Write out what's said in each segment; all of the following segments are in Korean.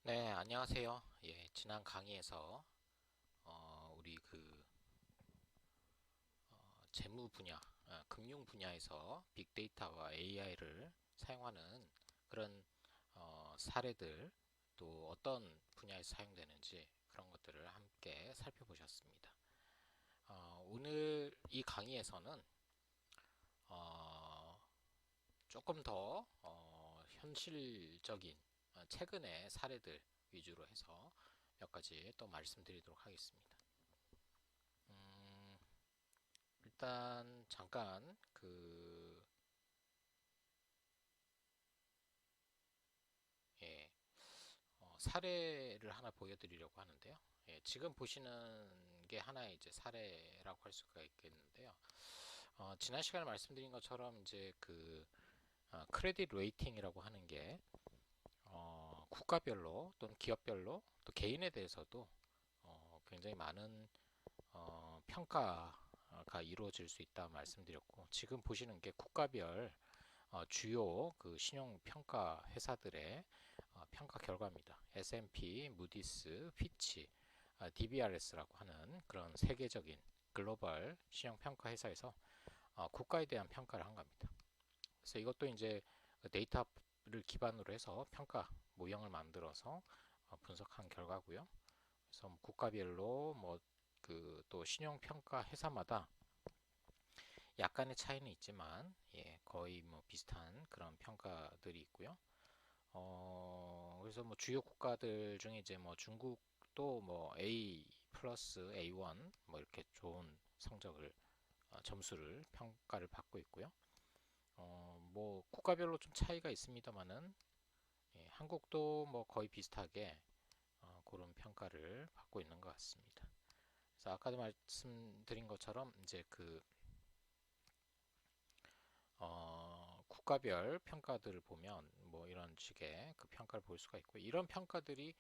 네, 안녕하세요. 예, 지난 강의에서 우리 재무 분야, 금융 분야에서 빅데이터와 AI를 사용하는 그런 사례들, 또 어떤 분야에서 사용되는지 그런 것들을 함께 살펴보셨습니다. 오늘 이 강의에서는 어, 조금 더 현실적인 최근의 사례들 위주로 해서 몇 가지 또 말씀드리도록 하겠습니다. 음, 일단 잠깐 예, 사례를 하나 보여드리려고 하는데요. 예, 지금 보시는 게 하나의 이제 사례라고 할 수가 있겠는데요. 지난 시간에 말씀드린 것처럼 이제 크레딧 레이팅이라고 하는 게 국가별로 또는 기업별로 또 개인에 대해서도 굉장히 많은 평가가 이루어질 수 있다 말씀드렸고, 지금 보시는 게 국가별 주요 신용 평가 회사들의 평가 결과입니다. S&P, 무디스, 피치, DBRS라고 하는 그런 세계적인 글로벌 신용 평가 회사에서 국가에 대한 평가를 한 겁니다. 그래서 이것도 이제 데이터를 기반으로 해서 평가 모형을 만들어서 분석한 결과고요. 그래서 뭐 국가별로 뭐 또 신용 평가 회사마다 약간의 차이는 있지만, 예, 거의 뭐 비슷한 그런 평가들이 있고요. 그래서 뭐 주요 국가들 중에 이제 뭐 중국도 뭐 A 플러스 A1 뭐 이렇게 좋은 성적을 점수를 평가를 받고 있고요. 뭐 국가별로 좀 차이가 있습니다만은, 예, 한국도 뭐 거의 비슷하게 그런 평가를 받고 있는 것 같습니다. 그래서 아까도 말씀드린 것처럼 이제 국가별 평가들을 보면 뭐 이런 식의 그 평가를 볼 수가 있고, 이런 평가들이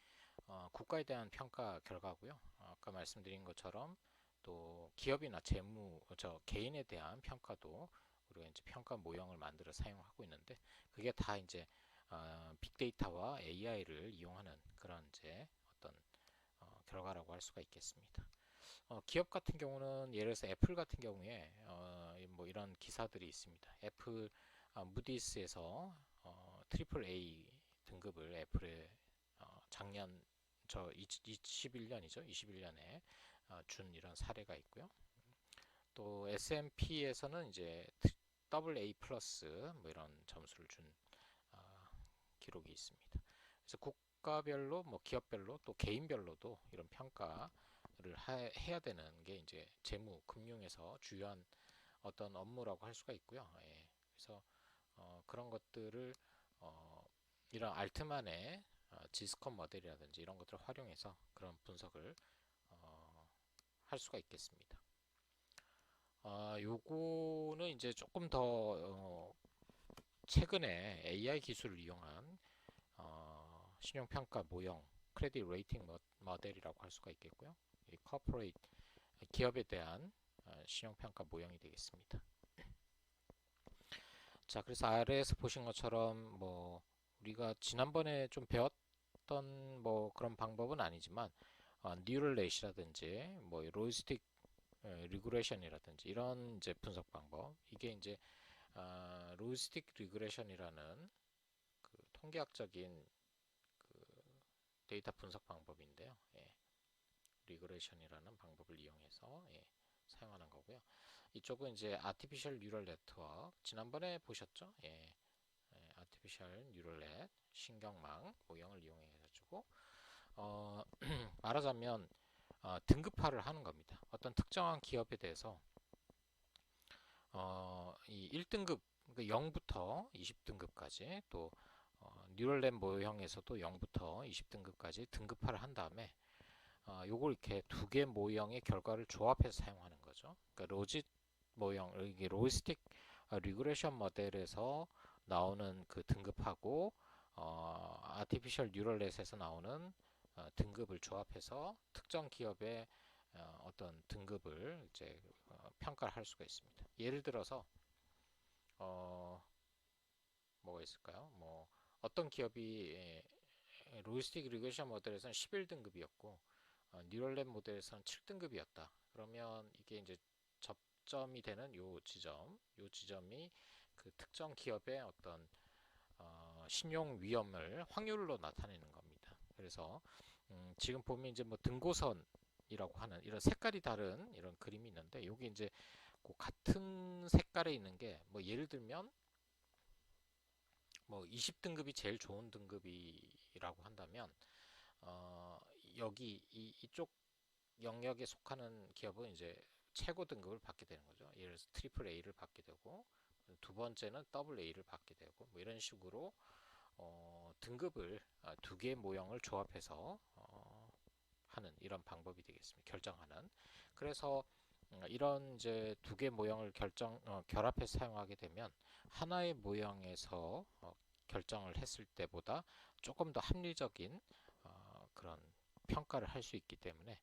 국가에 대한 평가 결과고요. 아까 말씀드린 것처럼 또 기업이나 개인에 대한 평가도 우리가 이제 평가 모형을 만들어 사용하고 있는데, 그게 다 이제 빅데이터와 AI를 이용하는 그런 이제 어떤 결과라고 할 수가 있겠습니다. 기업 같은 경우는 예를 들어서 애플 같은 경우에 뭐 이런 기사들이 있습니다. 애플 무디스에서 트리플 A 등급을 애플에 작년 21년이죠. 21년에 준 이런 사례가 있고요. 또 S&P에서는 이제 더블 A 플러스 뭐 이런 점수를 준 어, 기록이 있습니다. 그래서 국가별로 뭐 기업별로 또 개인별로도 이런 평가를 해야 되는 게 이제 재무 금융에서 주요한 어떤 업무라고 할 수가 있고요. 예. 그래서 그런 것들을 어, 이런 알트만의 지스컴 모델이라든지 이런 것들을 활용해서 그런 분석을 할 수가 있겠습니다. 요거는 이제 조금 더 최근에 AI 기술을 이용한 신용평가 모형 크레딧 레이팅 모델이라고 할 수가 있겠고요. 이 코퍼레이트 기업에 대한 신용평가 모형이 되겠습니다. 자, 그래서 아래에서 보신 것처럼 뭐 우리가 지난번에 좀 배웠던 뭐 그런 방법은 아니지만 뉴럴 넷이라든지 뭐 로지스틱 리그레션이라든지 이런 이제 분석 방법, 이게 이제 로지스틱 리그레션이라는 통계학적인 데이터 분석 방법인데요. 예, 리그레션이라는 방법을 이용해서, 예, 사용하는 거고요. 이쪽은 이제 아티피셜 뉴럴 네트워크 지난번에 보셨죠? 예, 아티피셜 뉴럴 넷 신경망 모형을 이용해 가지고 말하자면 등급화를 하는 겁니다. 어떤 특정한 기업에 대해서 이 1등급, 그러니까 0부터 20등급까지, 또 뉴럴넷 모형에서도 0부터 20등급까지 등급화를 한 다음에 요걸 이렇게 두 개 모형의 결과를 조합해서 사용하는 거죠. 그러니까 로짓 모형, 이게 로지스틱 리그레션 모델에서 나오는 그 등급하고 아티피셜 뉴럴넷에서 나오는 등급을 조합해서 특정 기업의 어떤 등급을 이제 평가를 할 수가 있습니다. 예를 들어서 어, 뭐가 있을까요? 뭐 어떤 기업이 로지스틱 리그레션 모델에서는 11등급이었고 뉴럴랩 모델에서는 7등급이었다. 그러면 이게 이제 접점이 되는 요 지점이 그 특정 기업의 어떤 신용 위험을 확률로 나타내는 겁니다. 그래서 지금 보면 이제 뭐 등고선이라고 하는 이런 색깔이 다른 이런 그림이 있는데, 여기 이제 그 같은 색깔에 있는 게 뭐 예를 들면 뭐 20등급이 제일 좋은 등급이라고 한다면 여기 이쪽 영역에 속하는 기업은 이제 최고 등급을 받게 되는 거죠. 예를 들어서 트리플 A를 받게 되고, 두 번째는 더블 A를 받게 되고, 뭐 이런 식으로 등급을 두 개의 모형을 조합해서 하는 이런 방법이 되겠습니다. 결정하는. 그래서 이런 이제 두 개 모형을 결합해서 사용하게 되면 하나의 모형에서 결정을 했을 때보다 조금 더 합리적인 그런 평가를 할 수 있기 때문에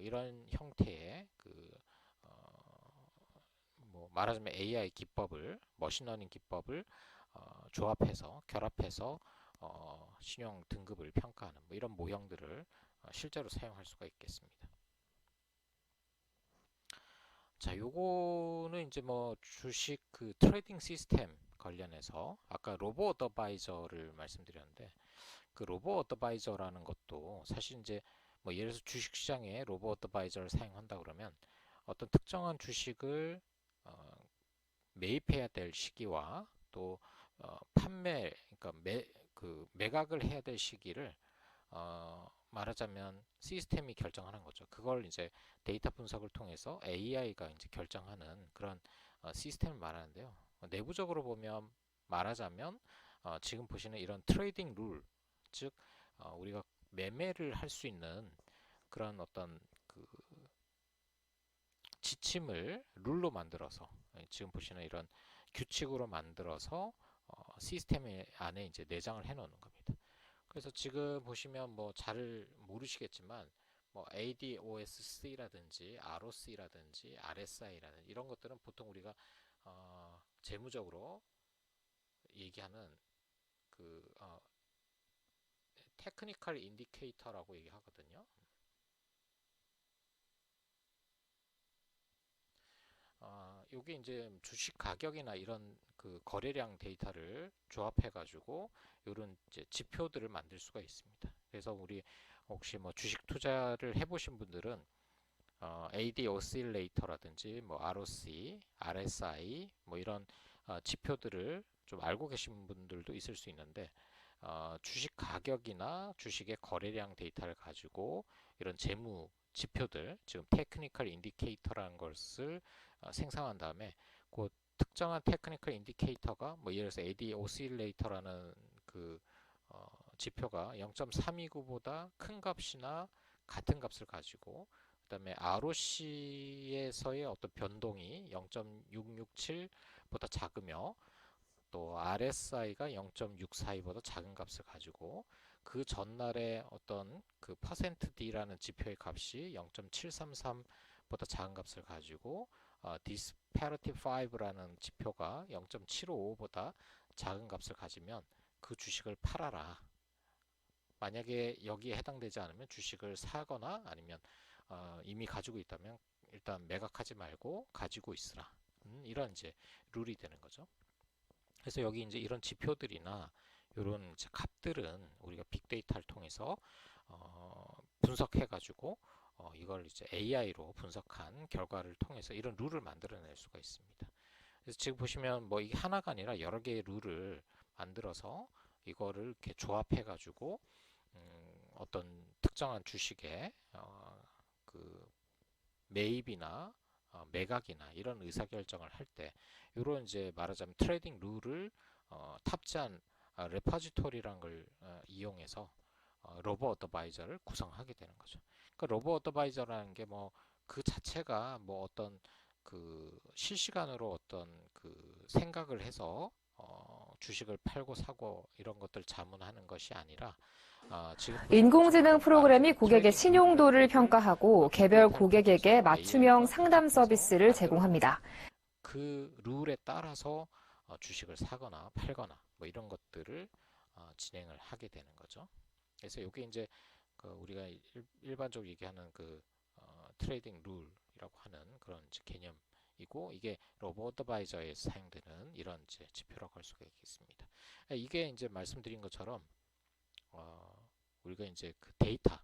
이런 형태의 뭐 말하자면 AI 기법을, 머신러닝 기법을 조합해서 결합해서 신용 등급을 평가하는 뭐 이런 모형들을 실제로 사용할 수가 있겠습니다. 자, 요거는 이제 뭐 주식 그 트레이딩 시스템 관련해서 아까 로보 어드바이저를 말씀드렸는데, 그 로보 어드바이저라는 것도 사실 이제 뭐 예를 들어서 주식 시장에 로보 어드바이저를 사용한다 그러면 어떤 특정한 주식을 매입해야 될 시기와 또 그러니까 매각을 해야 될 시기를 말하자면 시스템이 결정하는 거죠. 그걸 이제 데이터 분석을 통해서 AI가 이제 결정하는 그런 시스템을 말하는데요. 내부적으로 보면 말하자면 지금 보시는 이런 트레이딩 룰, 즉 우리가 매매를 할 수 있는 그런 어떤 그 지침을 룰로 만들어서 지금 보시는 이런 규칙으로 만들어서 시스템 안에 이제 내장을 해 놓는 겁니다. 그래서 지금 보시면 뭐 잘 모르시겠지만 뭐 ADOSC라든지 ROC라든지 RSI라든지 이런 것들은 보통 우리가 재무적으로 얘기하는 그 테크니컬 인디케이터라고 얘기하거든요. 요게 이제 주식 가격이나 이런 그 거래량 데이터를 조합해 가지고 이런 이제 지표들을 만들 수가 있습니다. 그래서 우리 혹시 뭐 주식 투자를 해보신 분들은 AD 오실레이터라든지 뭐 ROC, RSI 뭐 이런 지표들을 좀 알고 계신 분들도 있을 수 있는데, 주식 가격이나 주식의 거래량 데이터를 가지고 이런 재무 지표들, 지금 테크니컬 인디케이터라는 것을 생성한 다음에 그 특정한 테크니컬 인디케이터가 뭐 예를 들어서 AD 오실레이터라는 그 지표가 0.329보다 큰 값이나 같은 값을 가지고, 그 다음에 ROC에서의 어떤 변동이 0.667보다 작으며 또 RSI가 0.642보다 작은 값을 가지고 그 전날의 어떤 그 %D라는 지표의 값이 0.733보다 작은 값을 가지고 disparity 5라는 지표가 0.755보다 작은 값을 가지면 그 주식을 팔아라. 만약에 여기에 해당되지 않으면 주식을 사거나 아니면 이미 가지고 있다면 일단 매각하지 말고 가지고 있으라. 이런 이제 룰이 되는 거죠. 그래서 여기 이제 이런 지표들이나 이런 값들은 우리가 빅데이터를 통해서 분석해 가지고 이걸 이제 AI로 분석한 결과를 통해서 이런 룰을 만들어낼 수가 있습니다. 그래서 지금 보시면 뭐 이게 하나가 아니라 여러 개의 룰을 만들어서 이거를 이렇게 조합해 가지고 어떤 특정한 주식의 그 매입이나 매각이나 이런 의사결정을 할 때 이런 이제 말하자면 트레이딩 룰을 탑재한 레퍼지토리라는 걸 이용해서 로보 어드바이저를 구성하게 되는 거죠. 그러니까 로보 어드바이저라는 게 뭐 그 자체가 뭐 어떤 그 실시간으로 어떤 그 생각을 해서 주식을 팔고 사고 이런 것들 자문하는 것이 아니라 지금 인공지능 프로그램이 고객의 트레이딩 신용도를 평가하고 개별 데이터를 고객에게 통해서 맞춤형 AI가 상담 분석해서 서비스를 제공합니다. 그 룰에 따라서 주식을 사거나 팔거나 뭐 이런 것들을 진행을 하게 되는 거죠. 그래서 이게 이제 그 우리가 일반적으로 얘기하는 그 트레이딩 룰이라고 하는 그런 이제 개념이고, 이게 로보 어드바이저에 사용되는 이런 이제 지표라고 할 수가 있겠습니다. 이게 이제 말씀드린 것처럼 우리가 이제 그 데이터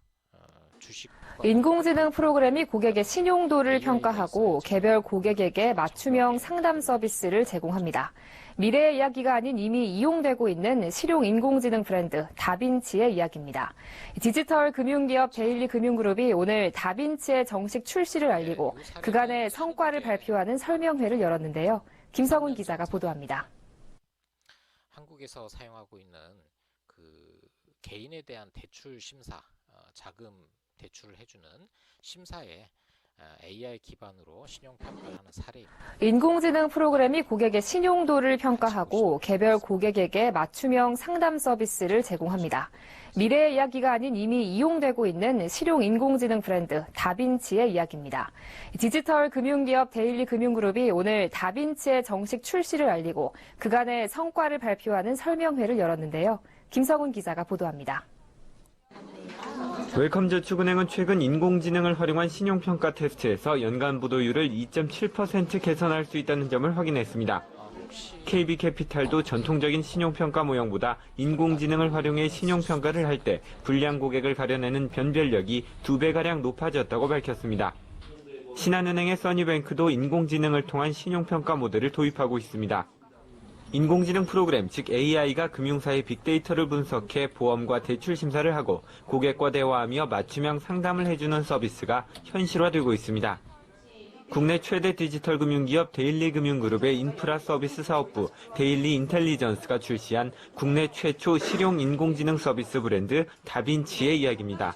주식과 인공지능 프로그램이 고객의 신용도를 AI가 평가하고 있어야지 개별 고객에게 맞춤형 상담 서비스를 제공합니다. 미래의 이야기가 아닌 이미 이용되고 있는 실용 인공지능 브랜드 다빈치의 이야기입니다. 디지털 금융기업 데일리 금융그룹이 오늘 다빈치의 정식 출시를 알리고 그간의 성과를 발표하는 설명회를 열었는데요. 김성훈 기자가 보도합니다. 한국에서 사용하고 있는 그 개인에 대한 대출 심사, 자금 대출을 해주는 심사에 AI 기반으로 신용 평가를 하는 사례입니다. 인공지능 프로그램이 고객의 신용도를 평가하고 개별 고객에게 맞춤형 상담 서비스를 제공합니다. 미래의 이야기가 아닌 이미 이용되고 있는 실용 인공지능 브랜드 다빈치의 이야기입니다. 디지털 금융기업 데일리 금융그룹이 오늘 다빈치의 정식 출시를 알리고 그간의 성과를 발표하는 설명회를 열었는데요. 김성훈 기자가 보도합니다. 웰컴저축은행은 최근 인공지능을 활용한 신용평가 테스트에서 연간 부도율을 2.7% 개선할 수 있다는 점을 확인했습니다. KB캐피탈도 전통적인 신용평가 모형보다 인공지능을 활용해 신용평가를 할 때 불량 고객을 가려내는 변별력이 2배가량 높아졌다고 밝혔습니다. 신한은행의 써니뱅크도 인공지능을 통한 신용평가 모델을 도입하고 있습니다. 인공지능 프로그램, 즉 AI가 금융사의 빅데이터를 분석해 보험과 대출 심사를 하고 고객과 대화하며 맞춤형 상담을 해주는 서비스가 현실화되고 있습니다. 국내 최대 디지털 금융기업 데일리 금융그룹의 인프라 서비스 사업부 데일리 인텔리전스가 출시한 국내 최초 실용 인공지능 서비스 브랜드 다빈치의 이야기입니다.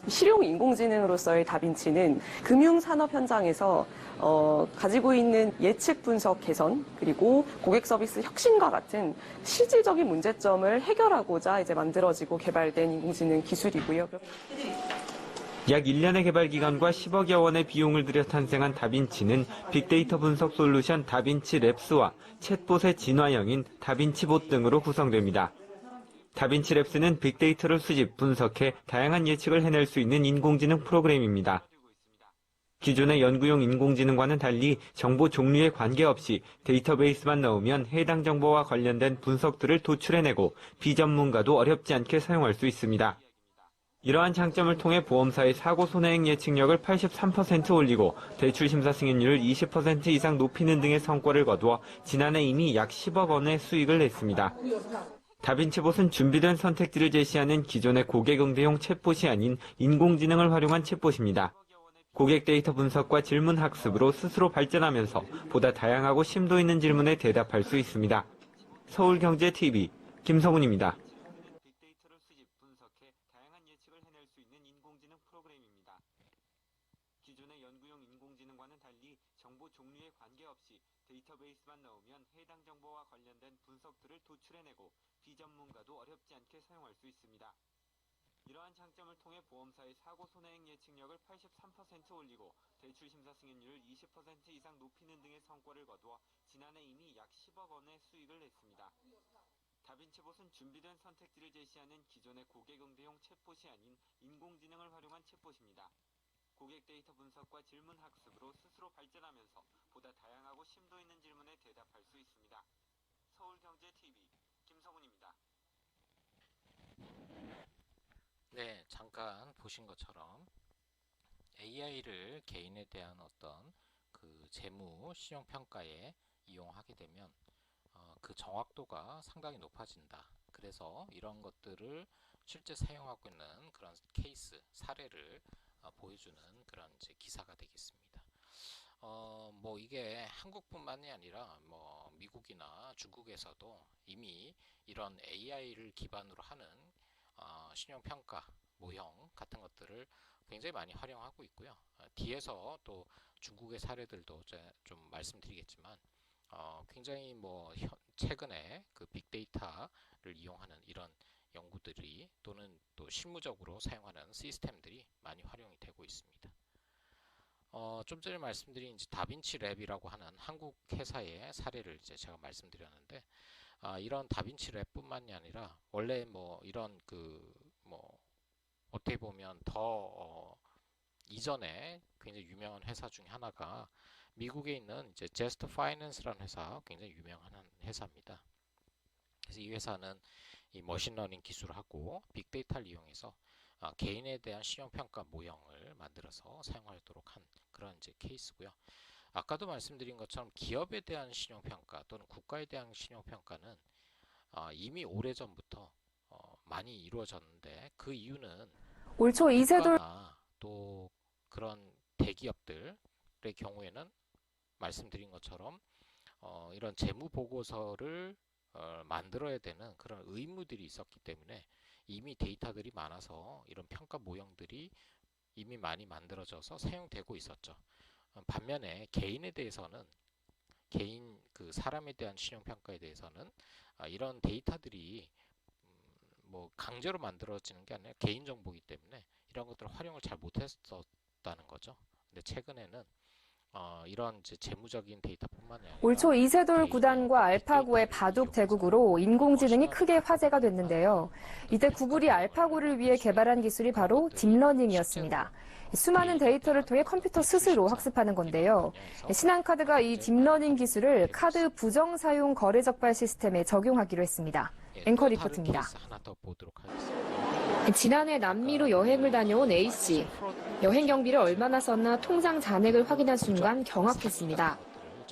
실용 인공지능으로서의 다빈치는 금융산업 현장에서 가지고 있는 예측 분석 개선 그리고 고객 서비스 혁신과 같은 실질적인 문제점을 해결하고자 이제 만들어지고 개발된 인공지능 기술이고요. 약 1년의 개발 기간과 10억여 원의 비용을 들여 탄생한 다빈치는 빅데이터 분석 솔루션 다빈치 랩스와 챗봇의 진화형인 다빈치봇 등으로 구성됩니다. 다빈치 랩스는 빅데이터를 수집, 분석해 다양한 예측을 해낼 수 있는 인공지능 프로그램입니다. 기존의 연구용 인공지능과는 달리 정보 종류에 관계없이 데이터베이스만 넣으면 해당 정보와 관련된 분석들을 도출해내고 비전문가도 어렵지 않게 사용할 수 있습니다. 이러한 장점을 통해 보험사의 사고 손해액 예측력을 83% 올리고 대출 심사 승인율을 20% 이상 높이는 등의 성과를 거두어 지난해 이미 약 10억 원의 수익을 냈습니다. 다빈치봇은 준비된 선택지를 제시하는 기존의 고객 응대용 챗봇이 아닌 인공지능을 활용한 챗봇입니다. 고객 데이터 분석과 질문 학습으로 스스로 발전하면서 보다 다양하고 심도 있는 질문에 대답할 수 있습니다. 서울경제TV 김성훈입니다. 빅데이터를 수집, 분석해 다양한 예측을 해낼 수 있는 인공지능 프로그램입니다. 기존의 연구용 인공지능과는 달리 정보 종류에 관계없이 데이터베이스만 넣으면 해당 정보와 관련된 분석들을 도출해내고 비전문가도 어렵지 않게 사용할 수 있습니다. 이러한 장점을 통해 보험사의 사고 손해액 예측력을 83% 올리고 대출 심사 승인율을 20% 이상 높이는 등의 성과를 거두어 지난해 이미 약 10억 원의 수익을 냈습니다. 다빈치봇은 준비된 선택지를 제시하는 기존의 고객 응대용 챗봇이 아닌 인공지능을 활용한 챗봇입니다. 고객 데이터 분석과 질문 학습으로 스스로 발전하면서 보다 다양하고 심도 있는 질문에 대답할 수 있습니다. 서울경제TV 김성훈입니다. 네, 잠깐 보신 것처럼 AI를 개인에 대한 어떤 그 재무 신용 평가에 이용하게 되면 그 정확도가 상당히 높아진다. 그래서 이런 것들을 실제 사용하고 있는 그런 케이스 사례를 보여주는 그런 이제 기사가 되겠습니다. 뭐 이게 한국뿐만이 아니라 뭐 미국이나 중국에서도 이미 이런 AI를 기반으로 하는 신용평가 모형 같은 것들을 굉장히 많이 활용하고 있고요. 뒤에서 또 중국의 사례들도 좀 말씀드리겠지만 굉장히 뭐 최근에 그 빅데이터를 이용하는 이런 연구들이 또는 또 실무적으로 사용하는 시스템들이 많이 활용이 되고 있습니다. 좀 전에 말씀드린 이제 다빈치 랩이라고 하는 한국 회사의 사례를 이제 제가 말씀드렸는데 이런 다빈치 랩뿐만이 아니라 원래 뭐 이런 그 뭐 어떻게 보면 더 이전에 굉장히 유명한 회사 중에 하나가 미국에 있는 이제 제스트 파이낸스라는 회사, 굉장히 유명한 회사입니다. 그래서 이 회사는 이 머신러닝 기술을 하고 빅데이터를 이용해서 개인에 대한 신용평가 모형을 만들어서 사용하도록 한 그런 이제 케이스고요. 아까도 말씀드린 것처럼 기업에 대한 신용평가 또는 국가에 대한 신용평가는 이미 오래전부터 많이 이루어졌는데, 그 이유는 올 초 이세돌 국가나 또 그런 대기업들의 경우에는 말씀드린 것처럼 이런 재무 보고서를 만들어야 되는 그런 의무들이 있었기 때문에 이미 데이터들이 많아서 이런 평가 모형들이 이미 많이 만들어져서 사용되고 있었죠. 반면에 개인에 대해서는, 개인 그 사람에 대한 신용평가에 대해서는 이런 데이터들이 뭐 강제로 만들어지는 게 아니라 개인 정보이기 때문에 이런 것들을 활용을 잘 못했었다는 거죠. 근데 최근에는 이런 이제 재무적인 데이터뿐만 아니라 올 초 이세돌 개인의 구단과 알파고의 빅데이터를 바둑 이용해서 대국으로 인공지능이 크게 화제가 됐는데요. 이때 구글이 평가 알파고를 위해 개발한 기술이 그런 바로 것들이 딥러닝이었습니다. 수많은 개인에 데이터를 대한 통해 컴퓨터 스스로 추심사, 학습하는 이런 건데요. 분야에서 신한카드가 이 현재 딥러닝 기술을 되고 카드 있습니다. 부정 사용 거래 적발 시스템에 적용하기로 했습니다. 예, 앵커 또 다른 리포트입니다. 케이스 하나 더 보도록 하겠습니다. 지난해 남미로 여행을 다녀온 A씨. 여행 경비를 얼마나 썼나 통장 잔액을 확인한 순간 경악했습니다.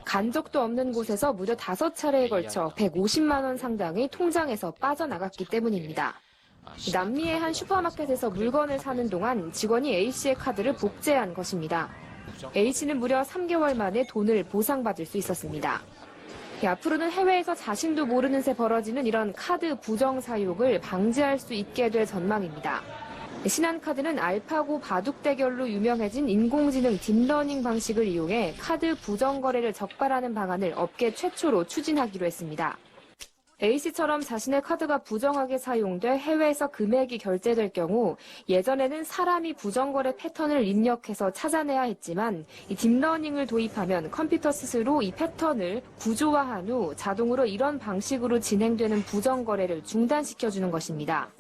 간 적도 없는 곳에서 무려 5차례에 걸쳐 150만 원 상당이 통장에서 빠져나갔기 때문입니다. 남미의 한 슈퍼마켓에서 물건을 사는 동안 직원이 A씨의 카드를 복제한 것입니다. A씨는 무려 3개월 만에 돈을 보상받을 수 있었습니다. 앞으로는 해외에서 자신도 모르는 새 벌어지는 이런 카드 부정 사용을 방지할 수 있게 될 전망입니다. 신한카드는 알파고 바둑 대결로 유명해진 인공지능 딥러닝 방식을 이용해 카드 부정 거래를 적발하는 방안을 업계 최초로 추진하기로 했습니다. A씨처럼 자신의 카드가 부정하게 사용돼 해외에서 금액이 결제될 경우 예전에는 사람이 부정거래 패턴을 입력해서 찾아내야 했지만 이 딥러닝을 도입하면 컴퓨터 스스로 이 패턴을 구조화한 후 자동으로 이런 방식으로 진행되는 부정거래를 중단시켜주는 것입니다.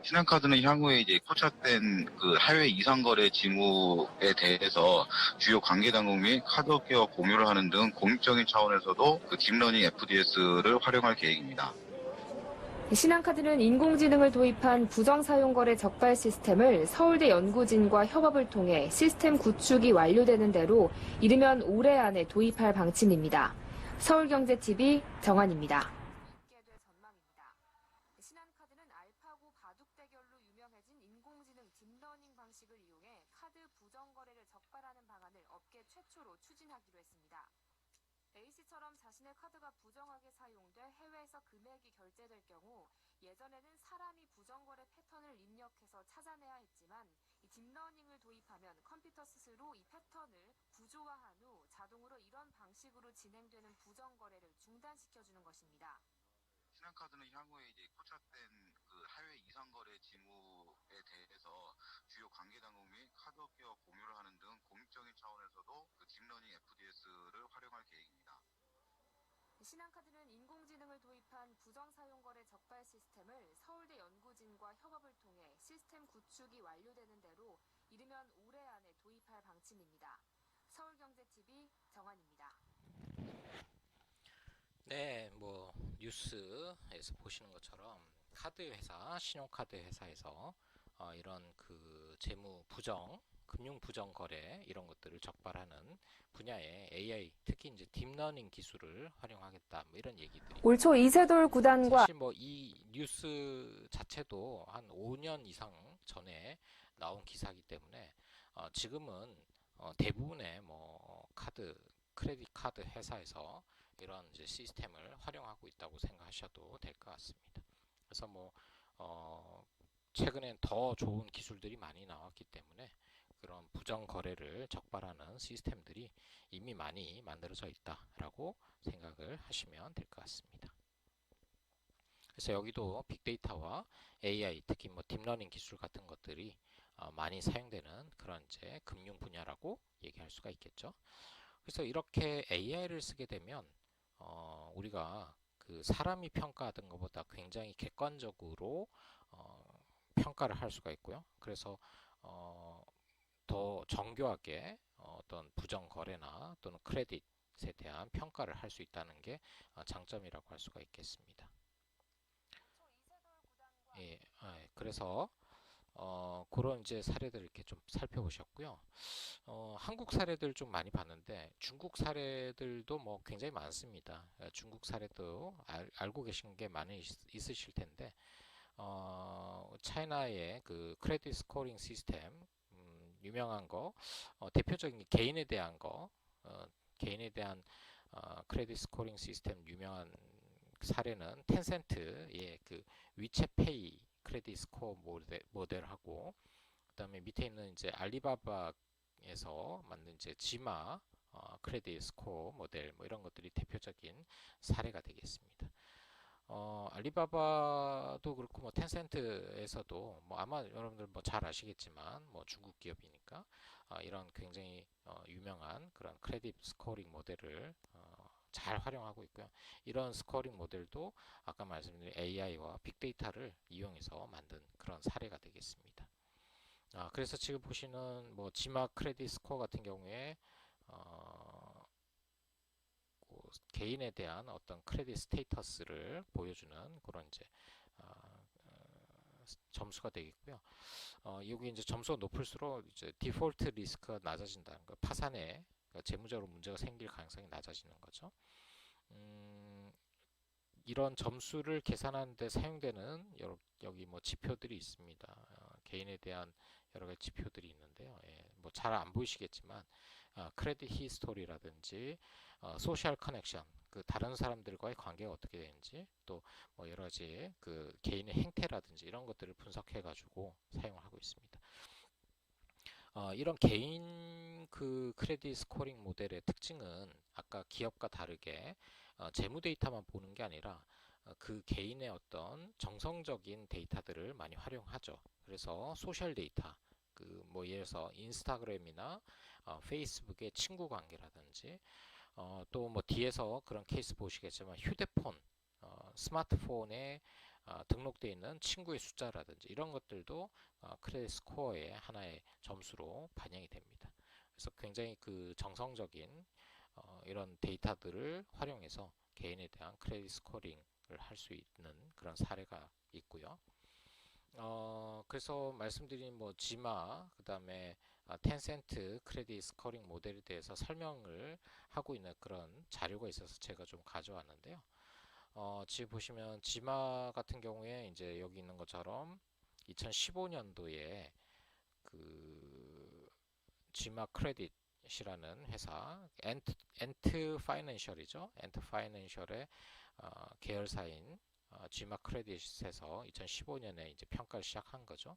신한카드는 향후에 이제 포착된 그 해외 이상거래 징후에 대해서 주요 관계당국 및 카드업계와 공유를 하는 등 공익적인 차원에서도 그 딥러닝 FDS를 활용할 계획입니다. 신한카드는 인공지능을 도입한 부정사용거래 적발 시스템을 서울대 연구진과 협업을 통해 시스템 구축이 완료되는 대로 이르면 올해 안에 도입할 방침입니다. 서울경제TV 정한입니다. 신한카드는 알파고 바둑 대결로 유명해진 인공지능 딥러닝 방식을 이용해 카드 부정 거래를 적발하는 방안을 업계 최초로 추진하기로 했습니다. A씨처럼 자신의 카드가 부정하게 사용돼 해외에서 금액이 결제될 경우 예전에는 사람이 부정거래 패턴을 입력해서 찾아내야 했지만 이 딥러닝을 도입하면 컴퓨터 스스로 이 패턴을 구조화한 후 자동으로 이런 방식으로 진행되는 부정거래를 중단시켜주는 것입니다. 신한카드는 향후에 이제 포착된 그 해외 이상거래 징후에 대해서 주요 관계당국 및 카드업계와 공유를 하는 등 공익적인 차원에서도 그 딥러닝 FDS를 활용할 계획입니다. 신한카드는 인공지능을 도입한 부정사용거래 적발 시스템을 서울대 연구진과 협업을 통해 시스템 구축이 완료되는 대로 이르면 올해 안에 도입할 방침입니다. 서울경제TV 정한입니다. 네, 뭐 뉴스에서 보시는 것처럼 카드 회사, 신용카드 회사에서 이런 그 재무 부정, 금융 부정 거래 이런 것들을 적발하는 분야의 AI, 특히 이제 딥러닝 기술을 활용하겠다, 뭐 이런 얘기들이. 올 초 이세돌 구단과 사실 뭐 이 뉴스 자체도 한 5년 이상 전에 나온 기사이기 때문에 지금은 대부분의 뭐 카드, 크레딧 카드 회사에서 이런 이제 시스템을 활용하고 있다고 생각하셔도 될 것 같습니다. 그래서 뭐 최근엔 더 좋은 기술들이 많이 나왔기 때문에 그런 부정 거래를 적발하는 시스템들이 이미 많이 만들어져 있다라고 생각을 하시면 될 것 같습니다. 그래서 여기도 빅데이터와 AI, 특히 뭐 딥러닝 기술 같은 것들이 많이 사용되는 그런 이제 금융 분야라고 얘기할 수가 있겠죠. 그래서 이렇게 AI를 쓰게 되면 우리가 그 사람이 평가하던 것보다 굉장히 객관적으로 평가를 할 수가 있고요. 그래서 더 정교하게 어떤 부정 거래나 또는 크레딧에 대한 평가를 할 수 있다는 게 장점이라고 할 수가 있겠습니다. 예, 그래서 그런 이제 사례들을 이렇게 좀 살펴보셨고요. 한국 사례들 좀 많이 봤는데 중국 사례들도 뭐 굉장히 많습니다. 중국 사례도 알고 계신 게 많이 있으실 텐데 차이나의 그 크레딧 스코어링 시스템 유명한 거 대표적인 개인에 대한 거 개인에 대한 크레딧 스코어링 시스템 유명한 사례는 텐센트의 그 위챗페이 크레딧 스코어 모델하고 그다음에 밑에 있는 이제 알리바바에서 만든 이제 지마 크레딧 스코어 모델 뭐 이런 것들이 대표적인 사례가 되겠습니다. 알리바바도 그렇고 뭐 텐센트에서도 뭐 아마 여러분들 뭐 잘 아시겠지만 뭐 중국 기업이니까 이런 굉장히 유명한 그런 크레딧 스코어링 모델을 잘 활용하고 있고요. 이런 스코어링 모델도 아까 말씀드린 AI와 빅데이터를 이용해서 만든 그런 사례가 되겠습니다. 그래서 지금 보시는 뭐 지마 크레딧 스코어 같은 경우에 그 개인에 대한 어떤 크레딧 스테이터스를 보여주는 그런 이제 점수가 되겠고요. 여기 이제 점수가 높을수록 이제 디폴트 리스크가 낮아진다는 거, 파산에 그러니까 재무적으로 문제가 생길 가능성이 낮아지는 거죠. 이런 점수를 계산하는 데 사용되는 여기 뭐 지표들이 있습니다. 개인에 대한 여러 가지 지표들이 있는데요. 예, 뭐 잘 안 보이시겠지만 크레딧 히스토리라든지 소셜 커넥션 그 다른 사람들과의 관계가 어떻게 되는지 또 뭐 여러 가지 그 개인의 행태라든지 이런 것들을 분석해 가지고 사용을 하고 있습니다. 이런 개인 그 크레딧 스코어링 모델의 특징은 아까 기업과 다르게 재무 데이터만 보는 게 아니라 그 개인의 어떤 정성적인 데이터들을 많이 활용하죠. 그래서 소셜 데이터, 그 뭐 예를 들어서 인스타그램이나 페이스북의 친구 관계라든지 또 뭐 뒤에서 그런 케이스 보시겠지만 휴대폰, 스마트폰에 등록되어 있는 친구의 숫자라든지 이런 것들도 크레딧 스코어의 하나의 점수로 반영이 됩니다. 그래서 굉장히 그 정성적인 이런 데이터들을 활용해서 개인에 대한 크레딧 스코어링을 할 수 있는 그런 사례가 있고요. 그래서 말씀드린 뭐 지마 그다음에 텐센트 크레딧 스코어링 모델에 대해서 설명을 하고 있는 그런 자료가 있어서 제가 좀 가져왔는데요. 지금 보시면 지마 같은 경우에 이제 여기 있는 것처럼 2015년도에 그 지마 크레딧이라는 회사 엔트 파이낸셜이죠. 엔트 파이낸셜의 계열사인 지마 크레딧에서 2015년에 이제 평가를 시작한 거죠.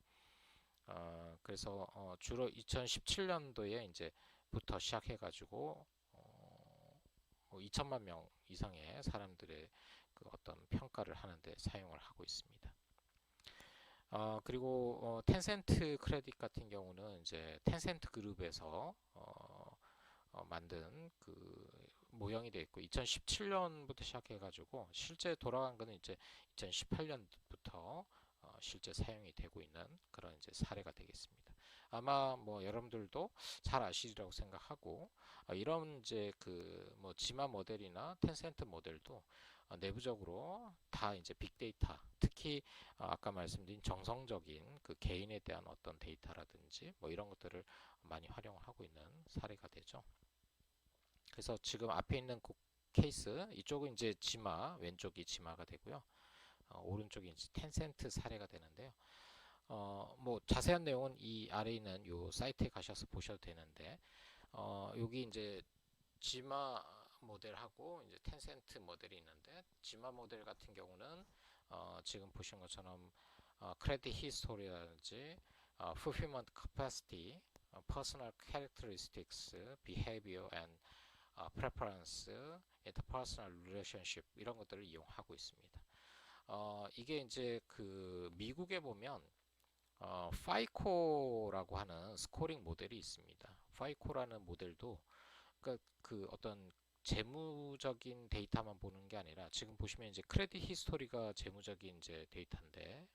그래서 주로 2017년도에 이제부터 시작해가지고 2천만 명 이상의 사람들의 그 어떤 평가를 하는데 사용을 하고 있습니다. 그리고 텐센트 크레딧 같은 경우는 이제 텐센트 그룹에서 만든 그 모형이 되어 있고 2017년부터 시작해가지고 실제 돌아간 거는 이제 2018년부터 실제 사용이 되고 있는 그런 이제 사례가 되겠습니다. 아마 뭐 여러분들도 잘 아시리라고 생각하고 이런 이제 그 뭐 지마 모델이나 텐센트 모델도 내부적으로 다 이제 빅데이터 특히 아까 말씀드린 정성적인 그 개인에 대한 어떤 데이터라든지 뭐 이런 것들을 많이 활용하고 있는 사례가 되죠. 그래서 지금 앞에 있는 그 케이스 이쪽은 이제 지마 왼쪽이 지마가 되고요. 오른쪽이 이제 텐센트 사례가 되는데요. 뭐 자세한 내용은 이 아래에 있는 요 사이트에 가셔서 보셔도 되는데 여기 이제 지마 모델하고 이제 텐센트 모델이 있는데 지마 모델 같은 경우는 지금 보신 것처럼 크레딧 히스토리라든지 fulfillment capacity, personal characteristics, behavior and preference, interpersonal relationship 이런 것들을 이용하고 있습니다. 이게 이제 그 미국에 보면 파이코라고 하는 스코링 모델이 있습니다. 파이코라는 모델도 그러니까 그 어떤 재무적인 데이터만 보는 게 아니라 지금 보시면 이제 크레딧 히스토리가 재무적인 이제 데이터인데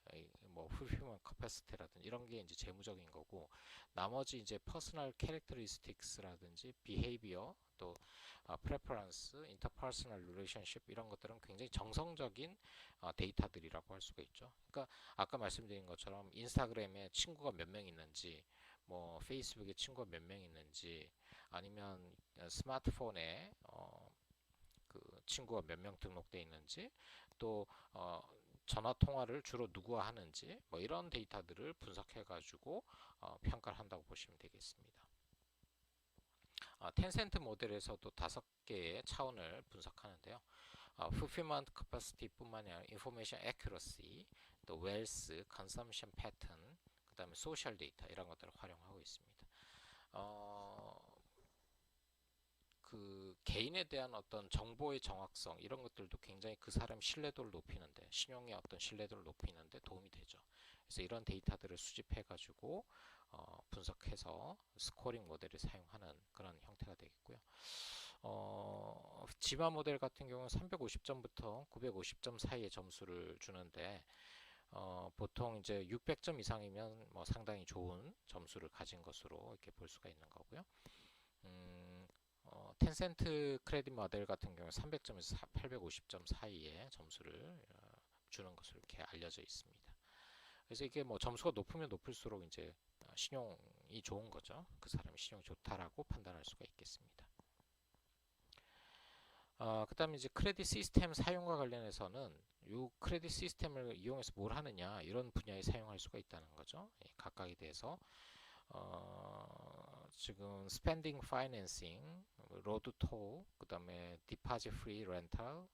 뭐 fulfillment capacity라든지 이런 게 이제 재무적인 거고 나머지 이제 personal characteristics라든지 behavior 또 preference, interpersonal relationship 이런 것들은 굉장히 정성적인 데이터들이라고 할 수가 있죠. 그러니까 아까 말씀드린 것처럼 인스타그램에 친구가 몇 명 있는지 뭐 페이스북에 친구가 몇 명 있는지 아니면 스마트폰에 그 친구가 몇 명 등록돼 있는지 또 전화 통화를 주로 누구와 하는지 뭐 이런 데이터들을 분석해 가지고 평가를 한다고 보시면 되겠습니다. 텐센트 모델에서도 5개의 차원을 분석하는데요. fulfillment capacity 뿐만 아니라 information accuracy, 또 wealth, consumption pattern, 그 다음에 social data 이런 것들을 활용하고 있습니다. 그 개인에 대한 어떤 정보의 정확성 이런 것들도 굉장히 그 사람 신뢰도를 높이는데 신용의 어떤 신뢰도를 높이는데 도움이 되죠. 그래서 이런 데이터들을 수집해 가지고 분석해서 스코어링 모델을 사용하는 그런 형태가 되겠고요. 지마 모델 같은 경우는 350점부터 950점 사이의 점수를 주는데 보통 이제 600점 이상이면 뭐 상당히 좋은 점수를 가진 것으로 이렇게 볼 수가 있는 거고요. 텐센트 크레딧 모델 같은 경우 300점에서 850점 사이의 점수를 주는 것으로 이렇게 알려져 있습니다. 그래서 이게 뭐 점수가 높으면 높을수록 이제 신용이 좋은 거죠. 그 사람이 신용이 좋다라고 판단할 수가 있겠습니다. 그 다음에 이제 크레딧 시스템 사용과 관련해서는 이 크레딧 시스템을 이용해서 뭘 하느냐 이런 분야에 사용할 수가 있다는 거죠. 각각에 대해서 지금 스펜딩 파이낸싱, 로드 톨, 그 다음에 디파짓 프리 렌탈,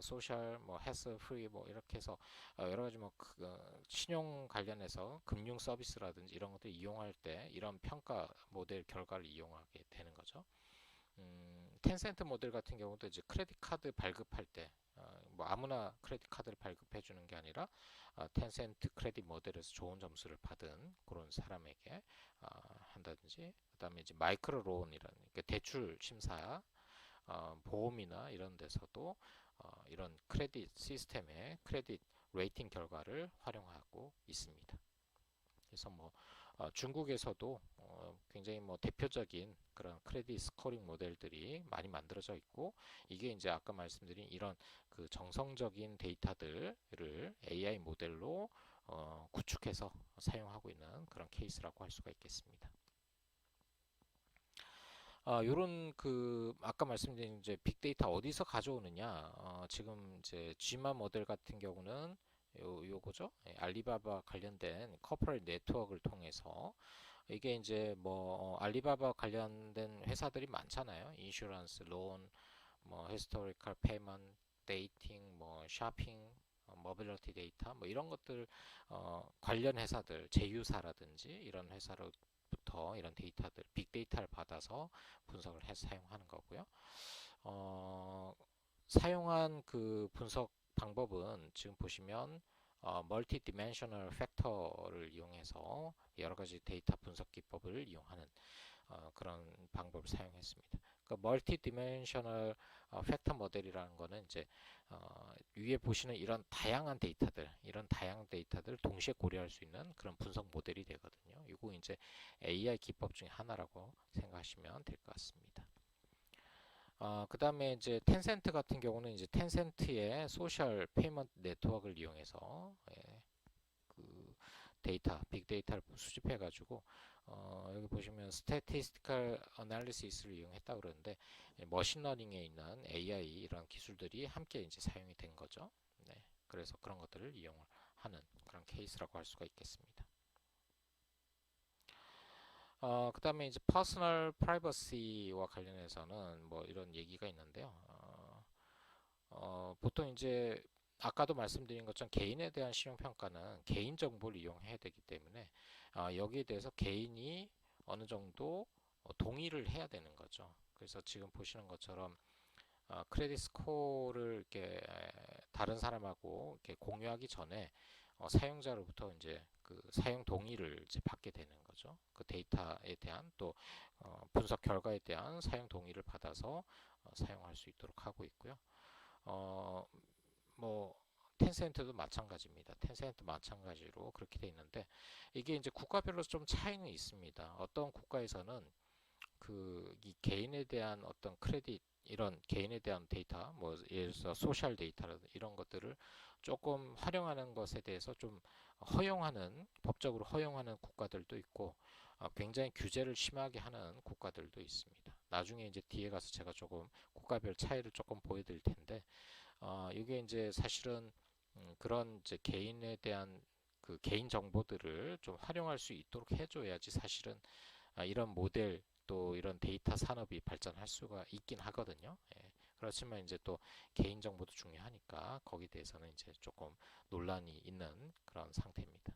소셜, 뭐 해스 프리 뭐 이렇게 해서 여러 가지 뭐 신용 관련해서 금융 서비스라든지 이런 것들 이용할 때 이런 평가 모델 결과를 이용하게 되는 거죠. 텐센트 모델 같은 경우도 이제 크레딧 카드 발급할 때 뭐 아무나 크레딧 카드를 발급해 주는 게 아니라 텐센트 크레딧 모델에서 좋은 점수를 받은 그런 사람에게 한다든지 그다음에 이제 마이크로 론이라는 그러니까 대출 심사 보험이나 이런 데서도 이런 크레딧 시스템의 크레딧 레이팅 결과를 활용하고 있습니다. 그래서 뭐 중국에서도 굉장히 뭐 대표적인 그런 크레딧 스코링 모델들이 많이 만들어져 있고 이게 이제 아까 말씀드린 이런 그 정성적인 데이터들을 AI 모델로 구축해서 사용하고 있는 그런 케이스라고 할 수가 있겠습니다. 요런 그 아까 말씀드린 이제 빅데이터 어디서 가져오느냐 지금 이제 Gma 모델 같은 경우는 요거죠. 알리바바 관련된 커퍼레이트 네트워크를 통해서 이게 이제 뭐 알리바바 관련된 회사들이 많잖아요. 인슈런스, 론, 뭐 히스토리컬 페이먼트, 데이팅, 뭐 쇼핑, 모빌리티 데이터 뭐 이런 것들 관련 회사들, 제휴사라든지 이런 회사로부터 이런 데이터들, 빅데이터를 받아서 분석을 해서 사용하는 거고요. 사용한 그 분석 방법은 지금 보시면 멀티 디멘셔널 팩터를 이용해서 여러 가지 데이터 분석 기법을 이용하는 그런 방법을 사용했습니다. 그러니까 멀티 디멘셔널 팩터 모델이라는 거는 이제 위에 보시는 이런 다양한 데이터들 동시에 고려할 수 있는 그런 분석 모델이 되거든요. 이거 이제 AI 기법 중에 하나라고 생각하시면 될 것 같습니다. 그 다음에 이제 텐센트 같은 경우는 이제 텐센트의 소셜 페이먼트 네트워크를 이용해서 그 데이터, 빅데이터를 수집해 가지고 여기 보시면 스태티스티컬 어널리시스를 이용했다 그러는데 머신러닝에 있는 AI 이런 기술들이 함께 이제 사용이 된 거죠. 네, 그래서 그런 것들을 이용을 하는 그런 케이스라고 할 수가 있겠습니다. 그 다음에 이제 퍼스널 프라이버시와 관련해서는 뭐 이런 얘기가 있는데요. 보통 이제 아까도 말씀드린 것처럼 개인에 대한 신용평가는 개인정보를 이용해야 되기 때문에 여기에 대해서 개인이 어느 정도 동의를 해야 되는 거죠. 그래서 지금 보시는 것처럼 크레딧 스코어를 이렇게 다른 사람하고 이렇게 공유하기 전에 사용자로부터 이제 그 사용 동의를 이제 받게 되는 거죠. 그 데이터에 대한 또 분석 결과에 대한 사용 동의를 받아서 사용할 수 있도록 하고 있고요. 어, 뭐 텐센트도 마찬가지입니다. 텐센트 마찬가지로 그렇게 돼 있는데 이게 이제 국가별로 좀 차이는 있습니다. 어떤 국가에서는 그 이 개인에 대한 어떤 크레딧 이런 개인에 대한 데이터 뭐 예를 들어서 소셜 데이터라든지 이런 것들을 조금 활용하는 것에 대해서 좀 허용하는 법적으로 허용하는 국가들도 있고 굉장히 규제를 심하게 하는 국가들도 있습니다. 나중에 이제 뒤에 가서 제가 조금 국가별 차이를 조금 보여드릴 텐데 이게 이제 사실은 그런 이제 개인에 대한 그 개인 정보들을 좀 활용할 수 있도록 해줘야지 사실은 이런 모델 또 이런 데이터 산업이 발전할 수가 있긴 하거든요. 예. 그렇지만 이제 또 개인 정보도 중요하니까 거기에 대해서는 이제 조금 논란이 있는 그런 상태입니다.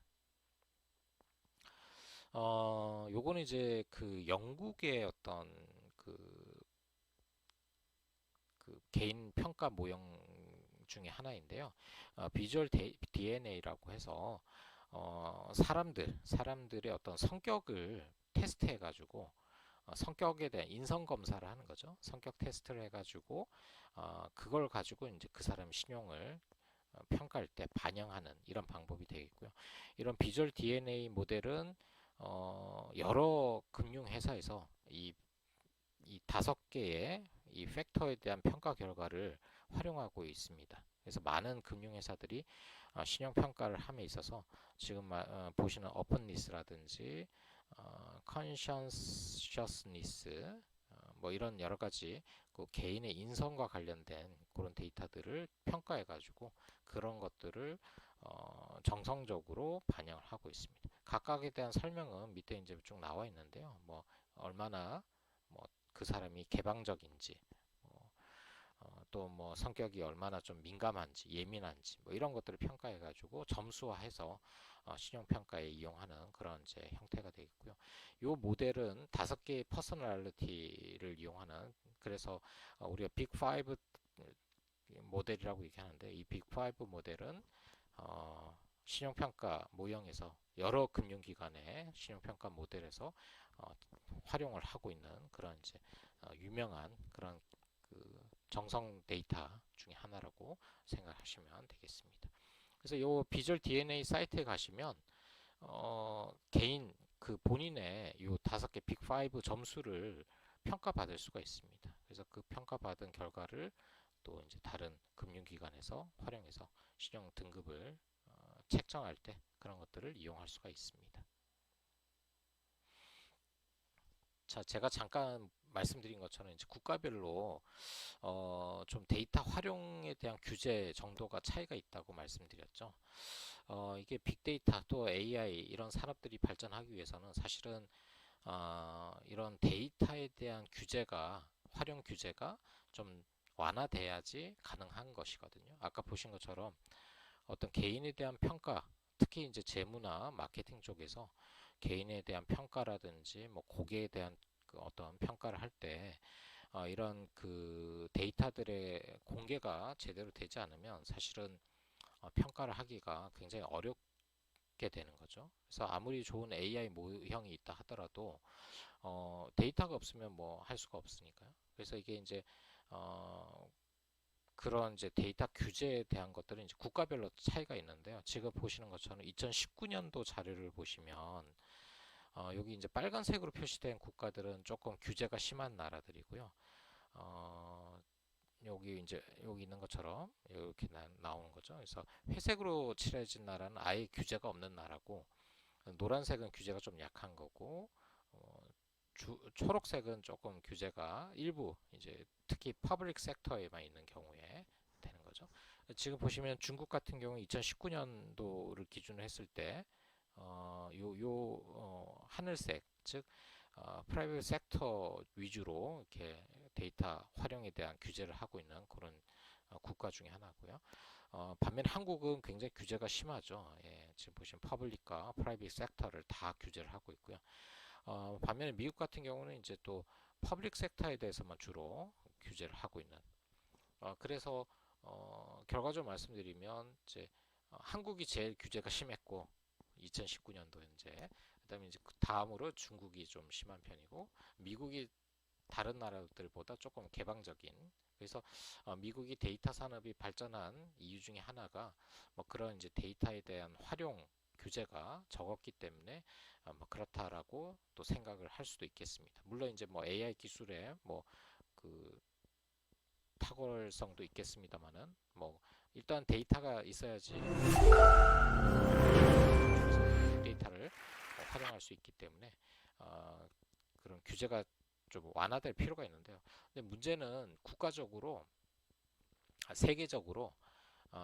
요거는 이제 그 영국의 어떤 그, 그 개인 평가 모형 중에 하나인데요. 비주얼 DNA라고 해서 사람들의 어떤 성격을 테스트해가지고 성격에 대한 인성 검사를 하는 거죠. 성격 테스트를 해가지고 그걸 가지고 이제 그 사람 신용을 평가할 때 반영하는 이런 방법이 되겠고요. 이런 비주얼 DNA 모델은 여러 금융회사에서 이 5개의 이 팩터에 대한 평가 결과를 활용하고 있습니다. 그래서 많은 금융회사들이 신용평가를 함에 있어서 지금 보시는 오픈니스라든지 컨셔스니스 뭐 이런 여러 가지 그 개인의 인성과 관련된 그런 데이터들을 평가해 가지고 그런 것들을 정성적으로 반영을 하고 있습니다. 각각에 대한 설명은 밑에 이제 쭉 나와 있는데요. 뭐 얼마나 뭐 그 사람이 개방적인지 또 뭐 성격이 얼마나 좀 민감한지 예민한지 뭐 이런 것들을 평가해 가지고 점수화해서 신용평가에 이용하는 그런 이제 형태가 되겠고요. 이 모델은 5개의 퍼스널리티를 이용하는 그래서 우리가 빅5 모델이라고 얘기하는데 이 빅5 모델은 신용평가 모형에서 여러 금융기관의 신용평가 모델에서 활용을 하고 있는 그런 이제 유명한 그런 그 정성 데이터 중에 하나라고 생각하시면 되겠습니다. 그래서 요 비주얼 DNA 사이트에 가시면 개인 그 본인의 요 5개 빅5 점수를 평가받을 수가 있습니다. 그래서 그 평가받은 결과를 또 이제 다른 금융기관에서 활용해서 신용 등급을 책정할 때 그런 것들을 이용할 수가 있습니다. 자, 제가 잠깐 말씀드린 것처럼 이제 국가별로 좀 데이터 활용에 대한 규제 정도가 차이가 있다고 말씀드렸죠. 이게 빅데이터 또 AI 이런 산업들이 발전하기 위해서는 사실은 이런 데이터에 대한 규제가 활용 규제가 좀 완화돼야지 가능한 것이거든요. 아까 보신 것처럼 어떤 개인에 대한 평가, 특히 이제 재무나 마케팅 쪽에서 개인에 대한 평가라든지 뭐 고객에 대한 그 어떤 평가를 할 때 이런 그 데이터들의 공개가 제대로 되지 않으면 사실은 평가를 하기가 굉장히 어렵게 되는 거죠. 그래서 아무리 좋은 AI 모형이 있다 하더라도 데이터가 없으면 뭐 할 수가 없으니까요. 그래서 이게 이제 그런 이제 데이터 규제에 대한 것들은 이제 국가별로 차이가 있는데요. 지금 보시는 것처럼 2019년도 자료를 보시면 여기 이제 빨간색으로 표시된 국가들은 조금 규제가 심한 나라들이고요. 여기 이제 여기 있는 것처럼 이렇게 나오는 거죠. 그래서 회색으로 칠해진 나라는 아예 규제가 없는 나라고 노란색은 규제가 좀 약한 거고 초록색은 조금 규제가 일부 이제 특히 퍼블릭 섹터에만 있는 경우에 되는 거죠. 지금 보시면 중국 같은 경우 2019년도를 기준으로 했을 때 하늘색 즉 프라이빗 섹터 위주로 이렇게 데이터 활용에 대한 규제를 하고 있는 그런 국가 중에 하나고요. 반면 한국은 굉장히 규제가 심하죠. 예, 지금 보시면 퍼블릭과 프라이빗 섹터를 다 규제를 하고 있고요. 반면에 미국 같은 경우는 이제 또 퍼블릭 섹터에 대해서만 주로 규제를 하고 있는. 그래서 결과적으로 말씀드리면 이제 한국이 제일 규제가 심했고 2019년도 현재. 그다음에 이제 그 다음으로 중국이 좀 심한 편이고, 미국이 다른 나라들보다 조금 개방적인. 그래서 미국이 데이터 산업이 발전한 이유 중에 하나가 뭐 그런 이제 데이터에 대한 활용 규제가 적었기 때문에 뭐 그렇다라고 또 생각을 할 수도 있겠습니다. 물론 이제 뭐 AI 기술에 뭐 그 탁월성도 있겠습니다만은 뭐 일단 데이터가 있어야지 데이터를 활용할 수 있기 때문에 그런 규제가 좀 완화될 필요가 있는데요. 근데 문제는 국가적으로 세계적으로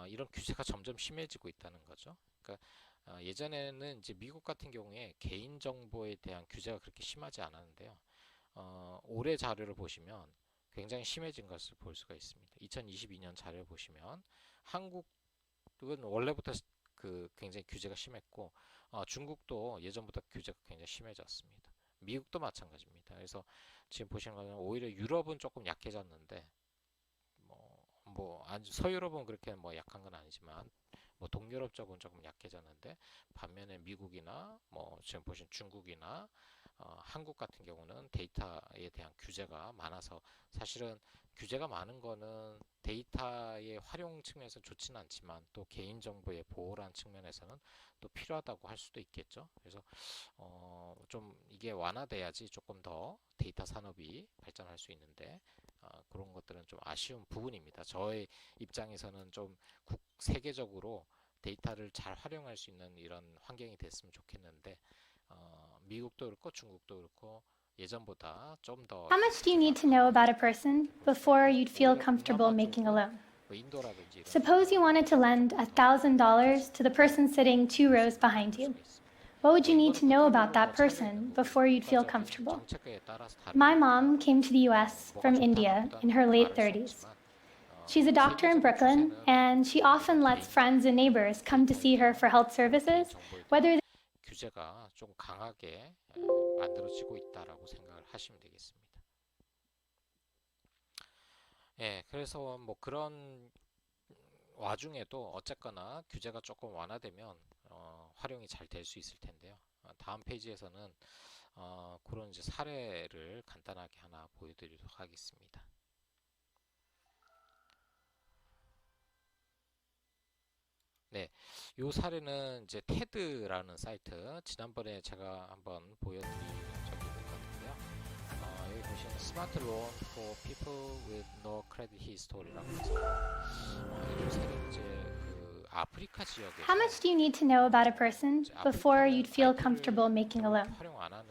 이런 규제가 점점 심해지고 있다는 거죠. 그러니까 예전에는 이제 미국 같은 경우에 개인 정보에 대한 규제가 그렇게 심하지 않았는데요. 올해 자료를 보시면 굉장히 심해진 것을 볼 수가 있습니다. 2022년 자료를 보시면 한국은 원래부터 굉장히 규제가 심했고 중국도 예전보다 규제가 굉장히 심해졌습니다. 미국도 마찬가지입니다. 그래서 지금 보시는 거는 오히려 유럽은 조금 약해졌는데 서유럽은 그렇게 뭐 약한 건 아니지만 뭐 동유럽 쪽은 조금 약해졌는데 반면에 미국이나 뭐 지금 보신 중국이나 한국 같은 경우는 데이터에 대한 규제가 많아서 사실은 규제가 많은 거는 데이터의 활용 측면에서 좋지는 않지만 또 개인정보의 보호라는 측면에서는 또 필요하다고 할 수도 있겠죠. 그래서 좀 이게 완화돼야지 조금 더 데이터 산업이 발전할 수 있는데 그런 것들은 좀 아쉬운 부분입니다. 저의 입장에서는 좀 세계적으로 데이터를 잘 활용할 수 있는 이런 환경이 됐으면 좋겠는데 미국도 그렇고 중국도 그렇고 예전보다 좀 더 How much do you need to know about a person before you'd feel comfortable making a loan? 인도라든지 이런 Suppose you wanted to lend $1,000 to the person sitting 2 rows behind you. What would you need to know about that person before you'd feel comfortable? 정책에 따라서 My mom came to the US from India in her late 30s. She's a doctor in Brooklyn, and she often lets friends and neighbors come to see her for health services, whether 규제가 좀 강하게 만들어지고 있다라고 생각을 하시면 되겠습니다. 예, 그래서 뭐 그런 와중에도 어쨌거나 규제가 조금 완화되면 활용이 잘 될 수 있을 텐데요. 다음 페이지에서는 그런 이제 사례를 간단하게 하나 보여드리도록 하겠습니다. 네, 이 사례는 이제 테드라는 사이트, 지난번에 제가 한번 보여드린 적이 있는 건데요. 여기 보시면 스마트 론 for people with no credit history라고 해서 이 사례는 이제 그 아프리카 지역에서 How much do you need to know about a person before you'd feel comfortable making a loan? 활용 안 하는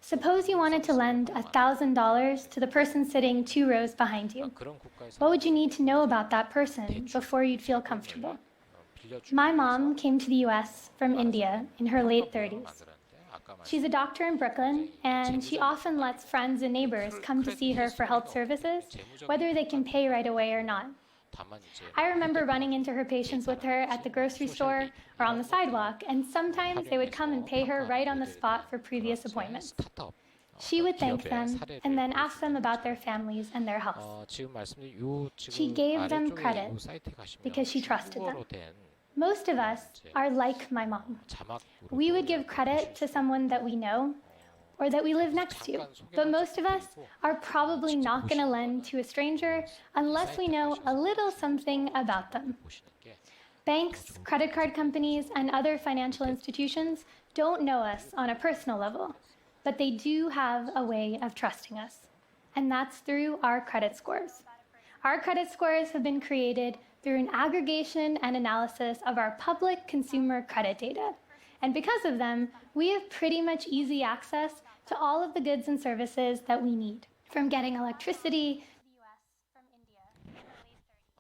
Suppose you wanted to lend $1,000 to the person sitting 2 rows behind you. 그런 국가에서 What would you need to know about that person before you'd feel comfortable? My mom came to the US from India in her late 30s. She's a doctor in Brooklyn, and she often lets friends and neighbors come to see her for health services, whether they can pay right away or not. I remember running into her patients with her at the grocery store or on the sidewalk, and sometimes they would come and pay her right on the spot for previous appointments. She would thank them and then ask them about their families and their health. She gave them credit because she trusted them. Most of us are like my mom. We would give credit to someone that we know or that we live next to, but most of us are probably not going to lend to a stranger unless we know a little something about them. Banks, credit card companies, and other financial institutions don't know us on a personal level, but they do have a way of trusting us, and that's through our credit scores. Our credit scores have been created through an aggregation and analysis of our public consumer credit data. And because of them, we have pretty much easy access to all of the goods and services that we need, from getting electricity.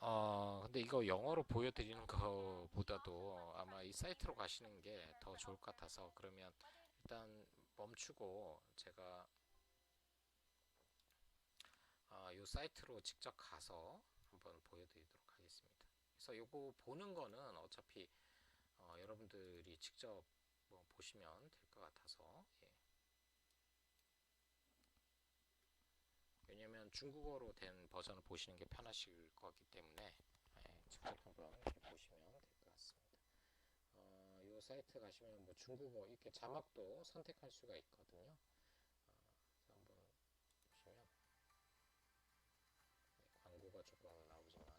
근데 이거 영어로 보여드리는 것보다도 아마 이 사이트로 가시는 게 더 좋을 것 같아서 그러면 일단 멈추고 제가 이 사이트로 직접 가서 한번 보여드리도록 하겠습니다. 그래서 이거 보는 거는 어차피 여러분들이 직접 보시면 될 것 같아서 왜냐면 중국어로 된 버전을 보시는 게 편하실 거기 때문에 직접 한번 이렇게 보시면 될 것 같습니다. 이 사이트 가시면 뭐 중국어 이렇게 자막도 선택할 수가 있거든요. 한번 보시면 광고가 조금 나오지만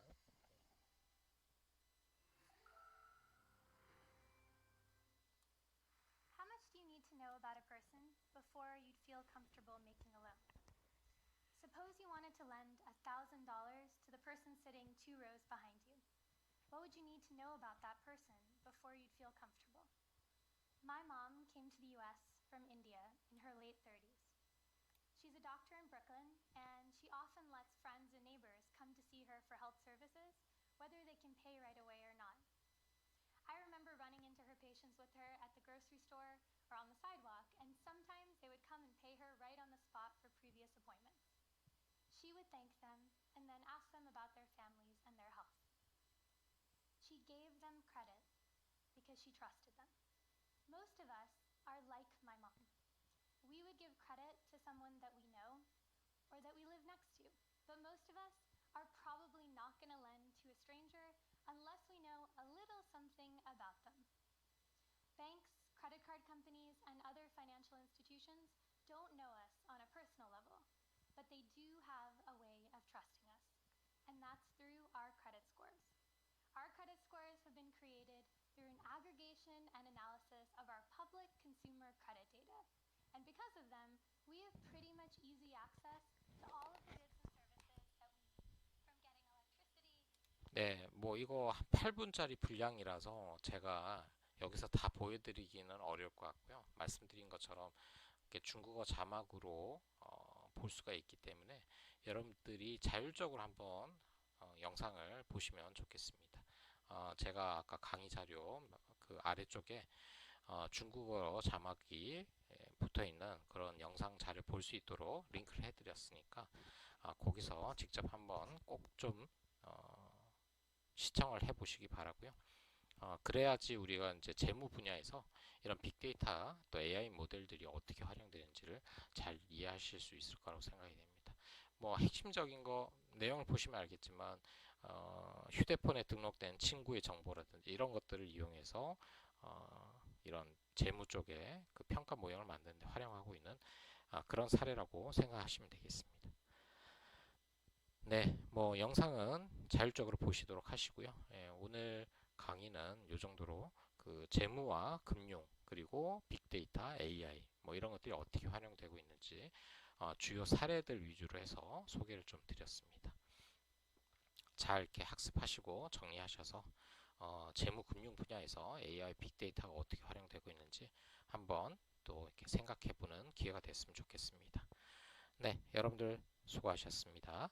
How much do you need to know about a person before you'd feel comfortable making a loan? Suppose you wanted to lend $1,000 to the person sitting 2 rows behind you. What would you need to know about that person before you'd feel comfortable? My mom came to the US from India in her late 30s. She's a doctor in Brooklyn, and she often lets friends and neighbors come to see her for health services, whether they can pay right away or not. I remember running into her patients with her at the grocery store or on the sidewalk, and sometimes they would come and pay her right on the spot for previous appointments. She would thank them and then ask them about their families and their health. She gave them credit because she trusted them. Most of us are like my mom. We would give credit to someone that we know or that we live next to, but most of us are probably not going to lend to a stranger unless we know a little something about them. Banks, credit card companies, and other financial institutions don't know us on a personal level, but they do have a way of trusting us, and that's through our credit scores. Our credit scores have been created through an aggregation and analysis of our public consumer credit data, and because of them, we have pretty much easy access to all of the goods and services that we need, from getting electricity. 네, 뭐 이거 한 8분짜리 분량이라서 제가 여기서 다 보여드리기는 어려울 것 같고요. 말씀드린 것처럼 이렇게 중국어 자막으로 볼 수가 있기 때문에 여러분들이 자율적으로 한번 영상을 보시면 좋겠습니다. 제가 아까 강의 자료 그 아래쪽에 중국어 자막이 붙어 있는 그런 영상 자료 볼 수 있도록 링크를 해드렸으니까 거기서 직접 한번 꼭 좀 시청을 해 보시기 바라고요. 그래야지 우리가 이제 재무 분야에서 이런 빅데이터 또 AI 모델들이 어떻게 활용되는지를 잘 이해하실 수 있을 거라고 생각이 됩니다. 뭐 핵심적인 거 내용을 보시면 알겠지만 휴대폰에 등록된 친구의 정보라든지 이런 것들을 이용해서 이런 재무 쪽에 그 평가 모형을 만드는 데 활용하고 있는 그런 사례라고 생각하시면 되겠습니다. 네, 뭐 영상은 자율적으로 보시도록 하시고요. 오늘 강의는 이 정도로 그 재무와 금융 그리고 빅데이터, AI 뭐 이런 것들이 어떻게 활용되고 있는지 주요 사례들 위주로 해서 소개를 좀 드렸습니다. 잘 이렇게 학습하시고 정리하셔서 재무 금융 분야에서 AI, 빅데이터가 어떻게 활용되고 있는지 한번 또 이렇게 생각해보는 기회가 됐으면 좋겠습니다. 네, 여러분들 수고하셨습니다.